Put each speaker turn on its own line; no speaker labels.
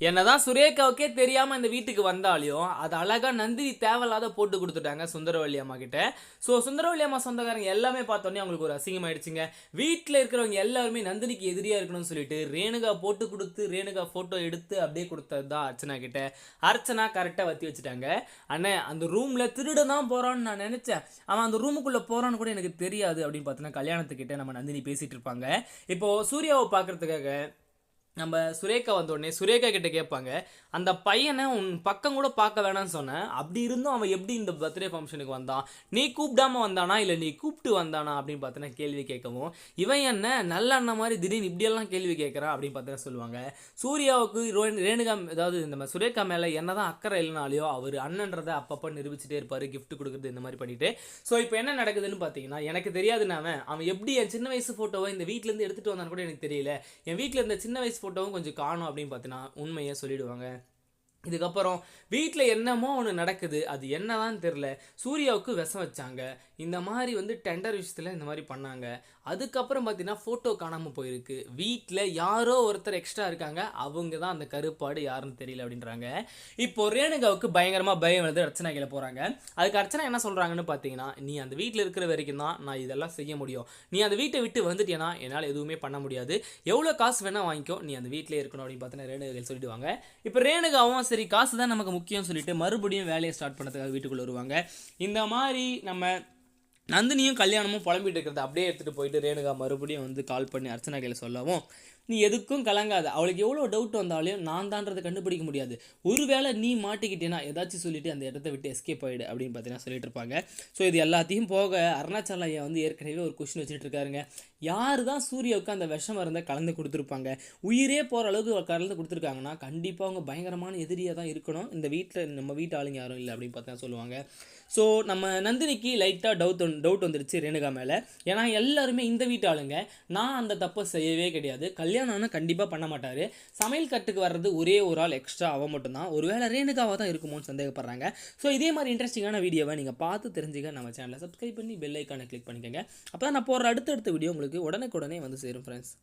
என்னதான் சுரேகாவுக்கே தெரியாம இந்த வீட்டுக்கு வந்தாலையும் அது அழகா நந்தினி தேவையில்லாத போட்டு கொடுத்துட்டாங்க சுந்தரவல்லி அம்மா கிட்ட. ஸோ சுந்தரவல்லி அம்மா சொந்தக்காரங்க எல்லாமே பார்த்தோன்னே அவங்களுக்கு ஒரு அசிங்கமாயிடுச்சுங்க. வீட்டில் இருக்கிறவங்க எல்லாருமே நந்தினிக்கு எதிரியா இருக்கணும்னு சொல்லிட்டு ரேணுகா போட்டு கொடுத்து ரேணுகா போட்டோ எடுத்து அப்படியே கொடுத்தது தான் அர்ச்சனா கிட்ட. அர்ச்சனா கரெக்டாக வத்தி வச்சுட்டாங்க. அண்ணே அந்த ரூம்ல திருட தான் போறான்னு நான் நினைச்சேன், அவன் அந்த ரூமுக்குள்ள போறான்னு கூட எனக்கு தெரியாது அப்படின்னு பார்த்தோன்னா கல்யாணத்துக்கிட்ட நம்ம நந்தினி பேசிட்டு இருப்பாங்க. இப்போ சூர்யாவை பார்க்கறதுக்காக நம்ம சுரேகா வந்தோடனே சுரேகா கிட்ட கேட்பாங்க, அந்த பையனை உன் பக்கம் கூட பார்க்க வேணாம்னு சொன்னேன், அப்படி இருந்தும் அவன் எப்படி இந்த பர்த்டே ஃபங்க்ஷனுக்கு வந்தான், நீ கூப்பிடாம வந்தானா இல்லை நீ கூப்பிட்டு வந்தானா அப்படின்னு பார்த்தீங்கன்னா கேள்வி கேட்கவும், இவன் என்ன நல்ல அண்ணன் மாதிரி திடீர்னு இப்படியெல்லாம் கேள்வி கேட்குறான் அப்படின்னு பார்த்தீங்கன்னா சொல்லுவாங்க. சூர்யாவுக்கு ரேணுகா அதாவது இந்த சுரேகா மேலே என்னதான் அக்கறை இல்லைனாலையோ அவர் அண்ணன்றதை அப்பப்போ நிரூபிச்சுட்டே இருப்பார், கிஃப்ட் கொடுக்குறது இந்த மாதிரி பண்ணிட்டு. ஸோ இப்போ என்ன நடக்குதுன்னு பார்த்தீங்கன்னா, எனக்கு தெரியாதுன்னு அவன் எப்படி என் சின்ன வயசு ஃபோட்டோவை இந்த வீட்டிலேருந்து எடுத்துகிட்டு வந்தான்னு கூட எனக்கு தெரியல, என் வீட்டில் இருந்த சின்ன வயசு ஃபோட்டோவும் கொஞ்சம் காணும் அப்படின்னு பார்த்தீங்கன்னா உண்மையை சொல்லிடுவாங்க. இதுக்கப்புறம் வீட்டில் என்னமோ ஒன்று நடக்குது, அது என்னதான் தெரில. சூர்யாவுக்கு விஷம் வச்சாங்க, இந்த மாதிரி டெண்டர் விஷயத்தில் இந்த மாதிரி பண்ணாங்க. அதுக்கப்புறம் பார்த்தீங்கன்னா ஃபோட்டோ காணாமல் போயிருக்கு. வீட்டில் யாரோ ஒருத்தர் எக்ஸ்ட்ரா இருக்காங்க, அவங்க தான் அந்த கருப்பாடு யாருன்னு தெரியல அப்படின்றாங்க. இப்போ ரேணுகாவுக்கு பயங்கரமாக பயம் வந்து அர்ச்சனா கீழே போகிறாங்க. அதுக்கு அர்ச்சனா என்ன சொல்கிறாங்கன்னு பார்த்தீங்கன்னா, நீ அந்த வீட்டில் இருக்கிற வரைக்கும் தான் நான் இதெல்லாம் செய்ய முடியும், நீ அந்த வீட்டை விட்டு வந்துட்டேன்னா என்னால் எதுவுமே பண்ண முடியாது, எவ்வளோ காசு வேணால் வாங்கிக்கோ, நீ அந்த வீட்டிலே இருக்கணும் அப்படின்னு பார்த்தீங்கன்னா ரேணுகா சொல்லிடுவாங்க. இப்போ ரேணுகாவும் சரி காசு தான் நமக்கு முக்கியம் சொல்லிட்டு மறுபடியும் வேலையை ஸ்டார்ட் பண்ணதுக்காக வீட்டுக்குள்ளே வருவாங்க. இந்த மாதிரி நம்ம நந்தினியும் கல்யாணமும் புலம்பிட்டு இருக்கிறத அப்படியே எடுத்துகிட்டு போயிட்டு ரேணுகா மறுபடியும் கால் பண்ணி அர்ச்சனா கையில் சொல்லவும், நீ எதுக்கும் கலங்காத, அவளுக்கு எவ்வளோ டவுட் வந்தாலும் நான் தான்றதை கண்டுபிடிக்க முடியாது, ஒருவேளை நீ மாட்டிக்கிட்டேன்னா ஏதாச்சும் சொல்லிட்டு அந்த இடத்த விட்டு எஸ்கேப் ஆகிடு அப்படின்னு பார்த்தீங்கன்னா சொல்லிட்டு இருப்பாங்க. ஸோ இது எல்லாத்தையும் போக அருணாச்சல ஐயா ஏற்கனவே ஒரு கொஸ்டின் வச்சுட்டு இருக்காருங்க. யார் தான் சூர்யாவுக்கு அந்த விஷம் மருந்தை கலந்து கொடுத்துருப்பாங்க, உயிரே போகிற அளவுக்கு கலந்து கொடுத்துருக்காங்கன்னா கண்டிப்பாக அவங்க பயங்கரமான எதிரியாக தான் இருக்கணும், இந்த வீட்டில் நம்ம வீட்டு ஆளுங்க யாரும் இல்லை அப்படின்னு பார்த்தா சொல்லுவாங்க. ஸோ நம்ம நந்தினிக்கு லைட்டாக டவுட் வந்துருச்சு ரேணுகா மேலே. ஏன்னா எல்லாருமே இந்த வீட்டு ஆளுங்க, நான் அந்த தப்பை செய்யவே கிடையாது, கல்யாணம்னு கண்டிப்பாக பண்ண மாட்டார், சமையல் கட்டுக்கு வர்றது ஒரே ஒரு ஆள் எக்ஸ்ட்ரா அவன் மட்டும்தான், ஒருவேளை ரேணுகாவாக தான் இருக்குமோன்னு சந்தேகப்படுறாங்க. ஸோ இதே மாதிரி இன்ட்ரெஸ்டிங்கான வீடியோவை நீங்கள் பார்த்து தெரிஞ்சுக்க நம்ம சேனலை சப்ஸ்கிரைப் பண்ணி பெல் ஐக்கானை கிளிக் பண்ணிக்கோங்க. அப்போ தான் நான் போடுற அடுத்தடுத்த வீடியோ உங்களுக்கு உடனுக்குடனே சேரும் ஃப்ரெண்ட்ஸ்.